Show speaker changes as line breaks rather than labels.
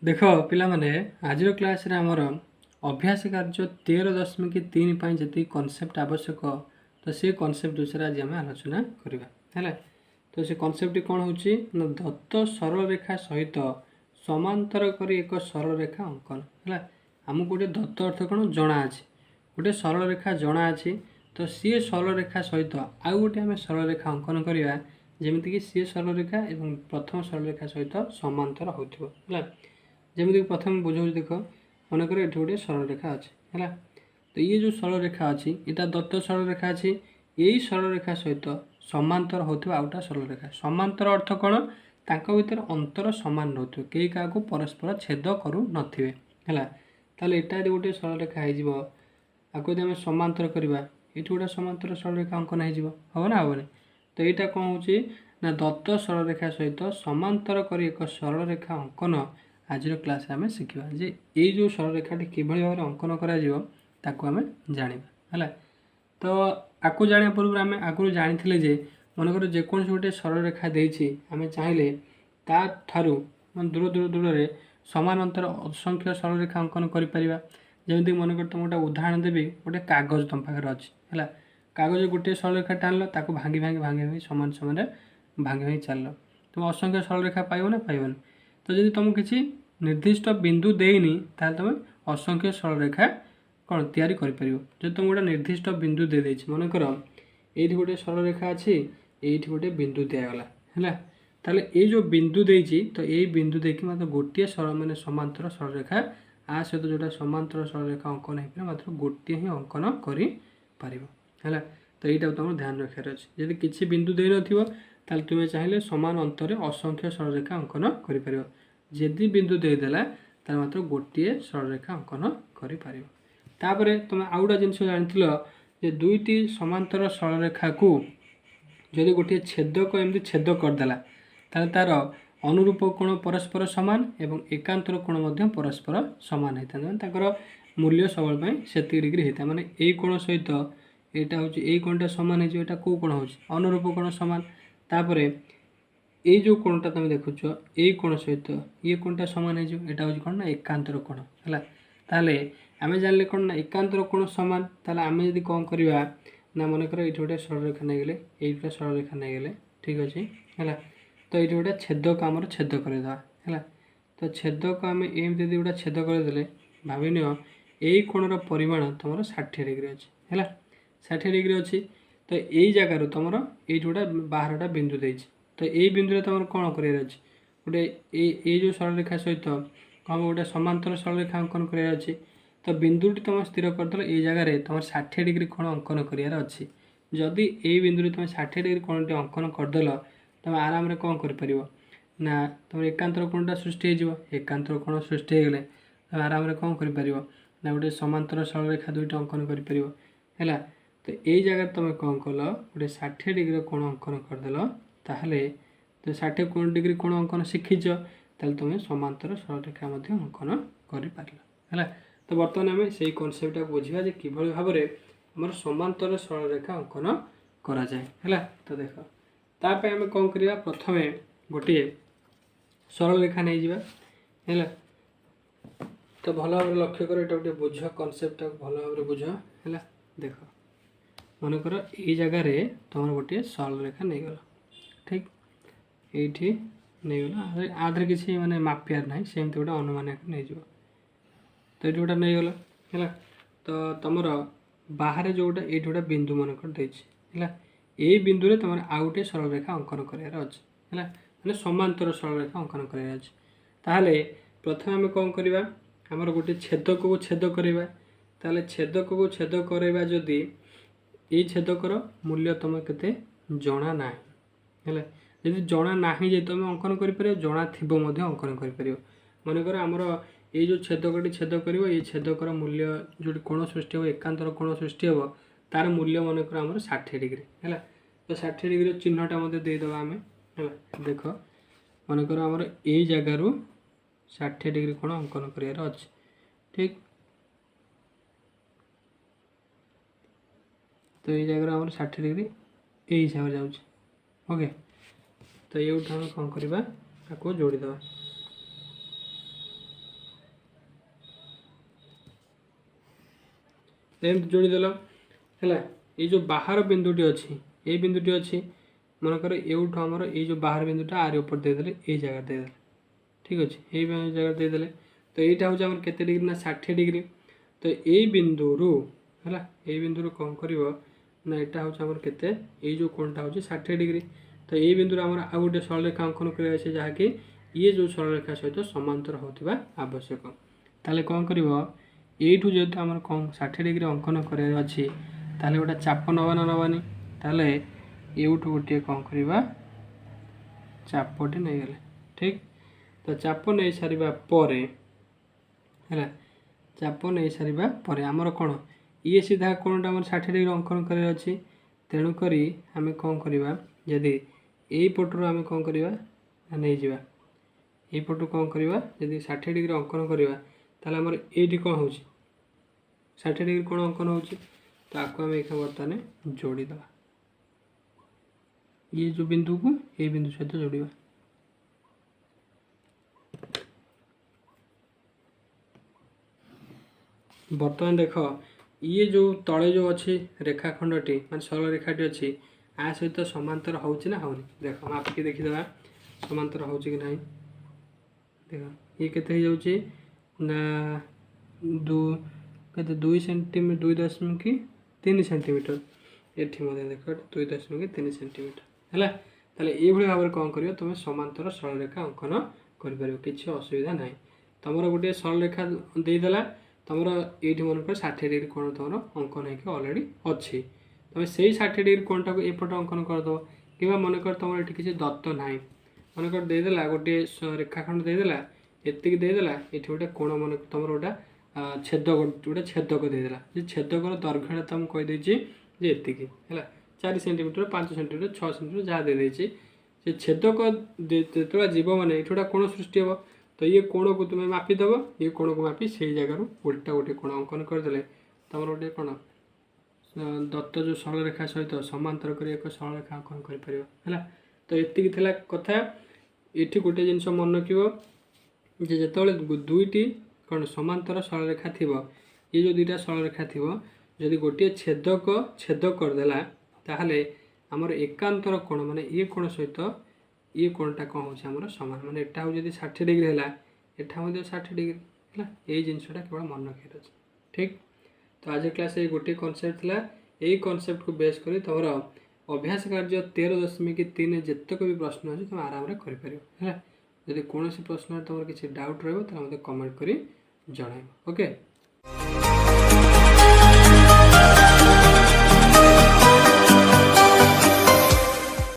देख पिलामाने आज क्लास रे आमर अभ्यास कार्य 13.3 जी कनसेप्ट आवश्यक तो से कनसेप्ट विषय आज आम आलोचना करवा है। तो से कनसेप्ट कौन हो दत्त सरल रेखा सहित समांतर कर एक सरल रेखा अंकन है। आमको गोटे दत्त अर्थ कौन जना अच्छे गोटे सरल रेखा जना अच्छी तो सी सरल रेखा सहित आउ गोटे आम सरल रेखा अंकन करवा जमीक सी सरल रेखा और प्रथम सरल रेखा सहित समांतर होगा। जमीक प्रथम बुझाऊ देख मनकर ये गोटे सरल रेखा अच्छे है। तो ये जो सरल रेखा अच्छी यहाँ दत्त सरल रेखा अच्छी यही सरल रेखा सहित समांतर होता आउटा सरल रेखा समांतर अर्थ कौन तांको भीतर अंतर सामान रोथे कई क्या परस्पर छेद करू नथिबे है। ताले एटा यदि गोटे सरल रेखा हो आपको यदि आम समांतर करवा ये गोटे समांतर सरल रेखा अंकन हो ना हेनी। तो यहाँ कौन हो ना दत्त सरल रेखा सहित समांतर कर एक सरल रेखा अंकन आज क्लास आम शिखा जे ये जो सरल रेखाटी किभली भाव अंकन करें जाना है। तो आपको जाना पूर्व आम आगु जानी जे मनकर जेकोसी गोटे सरल रेखा देती आम चाहिए ताठू दूर दूर दूर में समान अंतर असंख्य सरल रेखा अंकन करमती मनकर तुम गोटे उदाहरण देवी गोटे कागज तुम पाखे अच्छी है। कागज गोटे सरल रेखा टाणल ताको भांगी भांगी भांगी भांगी समान समान भांगी भांगी चल तुम असंख्य सरल रेखा पाइब ना पाइबनी। तो जब तुमको किसी निर्दिष्ट बिंदु देनी ताल तुम असंख्य सरल रेखा कौन तैयारी कर जब तुम गोटे निर्दिष्ट बिंदु दे देछि मनकर ये गोटे सरल रेखा अच्छी ये गोटे बिंदु दिगला है। ताले ये जो बिंदु देछि तो ये बिंदु देखिए मतलब गोटे सरल माने समांतर सरल रेखा आ सहित जोटा समांतर सरल रेखा अंकन हो मात्र गोटे ही अंकन कर है। तो यहाँ तुम ध्यान रखार अच्छे जब किसी बिंदु दे न तुम्हें चाहिए समान अंतर असंख्य सरल रेखा अंकन कर जदि बिंदु देदेला तार मात्र गोटे सरल रेखा अंकन कर तुम आउ गोटे जिन जानी दुईटी समांतर सरल रेखा को जदि गोटे छेदक एमती छेद करदेला तार अनुरूप कोण परस्पर सामान एवं एकांतर कोण परस्पर सामान होता है मूल्य सब से डिग्री होता है माने यही कोण सहित यहाँ हूँ यही कोणटा सामान होता कौ कोण हो अनुरूप कोण सामान तापर ये जो कोणटा तुम देखुच यही कोण सहित ये कोणटा सामान होता हूँ कौन ना एकांतर कोण है। ताले आम जानले कौन ना एकांतर कोण सामान ताले आम यदि कौन करवा ना मनकर ये गोटे सरल रेखा नहीं गले ये गोटे सरल रेखा नहीं गले ठीक अच्छे है। तो ये गोटे छेदक आम छेद करदे है। तो छेदक आम एमती गोटे छेद करदे भाव नि यही कोणर परिमाण तुम 60 डिग्री अच्छे है 60 डिग्री अच्छी। तो यही जगार तुम ये जोटा 12टा बिंदु देती तो यही बिंदु तुम कौन कर गोटे ये जो सरल रेखा सहित कौन गोटे समांतर सरल रेखा अंकन करार अच्छी। तो बिंदुटी तुम स्थिर करदेल ये जगार तुम 60 डिग्री कोण अंकन करार अच्छी जदि ये बिंदु तुम 60 डिग्री कोणटी अंकन करदेल तुम आराम कौन कर ना तुम एकांतर कोणटा सृष्टि हो एकांतर कोण सृष्टि होगले तुम आराम कौन कर ना गोटे समांतर सरल रेखा दुईटा अंकन कर। तो यही जगह तुम कौन कल गोटे 60 डिग्री कोण अंकन करदेल ताहले तो 60 कोण डिग्री कोण अंकन शिखीच ताल तुम समांतर सरल रेखा अंकन कर है। तो बर्तमान आम से कनसेप्ट बुझा कि भाव में आम समांतर सरल रेखा अंकन करा जाए है। तो देख ताप आम कौन करवा प्रथम गोटे सरल रेखा नहीं जावा है। तो भल भाव लक्ष्य कर ये गोटे बुझ कनसेप्ट भल भाव बुझ है। देख मनकर ये जगार तुम गोटे सरल रेखा नहीं गल ठीक ये नहीं गला आधे किसी माने मापियार ना सेमती गोटे अनुमान नहीं जाव। तो ये गोटे नहीं गला है। तो तुम बाहर जोटा ये गोटे बिंदु मनकर है यही बिंदु तुम आउ गोटे सरल रेखा अंकन करार अच्छे है मैंने समांतर सरल रेखा अंकन करार अच्छे। ताहले प्रथम आम कौन करवा आमर गोटे छेदक को छेद करवा ताले छेदक को छेद करवा जदि ये छेदकर मूल्य तुम के जना ना है जदि जना ना जे तुम अंकन कर जना थी अंकन कर मनकर आमर ये जो छेदकटी छेद कर ये छेदकर मूल्य जो कोण सृष्टि हो एकांतर कोण सृष्टि हो तार मूल्य मनकर आमर 60 डिग्री है। तो 60 डिग्री चिन्हटा देदेव आम है। देख मनकर आमर यही जगार 60 डिग्री कोण अंकन करार अच्छे ठीक। तो ये जगह आम 60 डिग्री यही हिसाब से जाऊँच ओके। तो ये आम कौन करवा आपको जोड़ीद एमती जोड़ीदेल है ये जो बाहर बिंदुटी अच्छी ये बिंदुटी अच्छी मनकर एवठू आमर ये जो बाहर बिंदुटा आर ऊपर देदेले ये जगह देदेले ठीक अच्छे ये जगह देदेले तो यहाँ हूँ आम के डिग्री ना 60 डिग्री तो ये बिंदु है ये बिंदु कौन कर ना यहाँ हूँ आम के ये जो कोणटा हूँ 60 डिग्री तो ये बिंदु आम आ गए सरलरेखा अंकन कर जहाँकि ये जो सरलरेखा सहित समांतर होता आवश्यक ताले कौन कर यू जेहतु आम कौन 60 डिग्री अंकन कर गोटे चाप नवा ना नवानी ताले यूठू गोटे कौन करवा चापटे नहीं गले ठीक तो चाप नहीं सारिबा परे है चाप नहीं सारिबा परे आमर कौन ये सीधा कोणटा आम 60 डिग्री अंकन कर तेणुक आम कौन करवा यदि यही पटू आम कौन करवा नहीं जावा यही पटू कौन करवा यदि 60 डिग्री अंकन करवा ताले आमर ये कौन हो 60 डिग्री कोण अंकन हो तो आपको आम एक बर्तमान जोड़ीद ये जो बिंदु को ये बिंदु सहित जोड़ा बर्तमान देख ये जो तले जो अच्छी रेखाखंडटी मान सरल रेखाटी अच्छी आ सहित समांतर होना होनी देख मापिकी देखीदे समांतर हो कि ना देख ये केते हो जाऊँ ना के 2 सेंटीमीटर 2.3 सेंटीमीटर एठी मध्य देख 2.3 सेंटीमीटर है ताले ये भाव में कौन कर तुम समांतर सरल रेखा अंकन कर किसी असुविधा ना तुम गोटे सरल रेखा देदेला तुम ये मन कर 60 डिग्री कोण तुम अंकन हो अलरेडी अच्छी तुम से 60 डिग्री कोणटा को एपट अंकन करदेव कि मन कर तुम ये किसी दत्त ना मनकर देदेला गोटे रेखाखंड देदेला एतिक देदेला ये गोटे कोण मन तुम गोटा छेदक गोटे छेदक देदेला छेदकर दैर्घ्य तुम कहीदे एति है 4 सेंटीमीटर 5 सेंटीमीटर 6 सेंटीमीटर जहाँ दे से छेदक जो जीव मैंने ये गोटे कोण सृष्टि हे तो ये कोण को तुम्हें मापिदेव ये कोण को मापी से जगार उल्टा गोटे कोण अंकन करदे तुम गोटे कौन दत्त जो सरल रेखा सहित समांतर कर एक सरल रेखा अंकन कर तो ये कथा ये गोटे जिन मन रखिए जो दुईटी कौन समांतर सरल रेखा थी ये जो दुईटा सरल रेखा थी जदि गोटे छेदक छेद करदेला ताहले आमर एकांतर कोण माने ये कोण सहित ये कोणटा कौन हो सामान माने एटा हो जदि 60 डिग्री है एटा 60 डिग्री है ये जिनसा केवल मन रखिए ठीक तो आज क्लास ये गोटे कनसेप्ट था यही कनसेप्ट को बेस कर तुम अभ्यास कार्य 13.3 जितक भी प्रश्न अच्छे तुम आराम कर जदि कौन प्रश्न तुम किसी डाउट रही तो कमेंट कर जन ओके।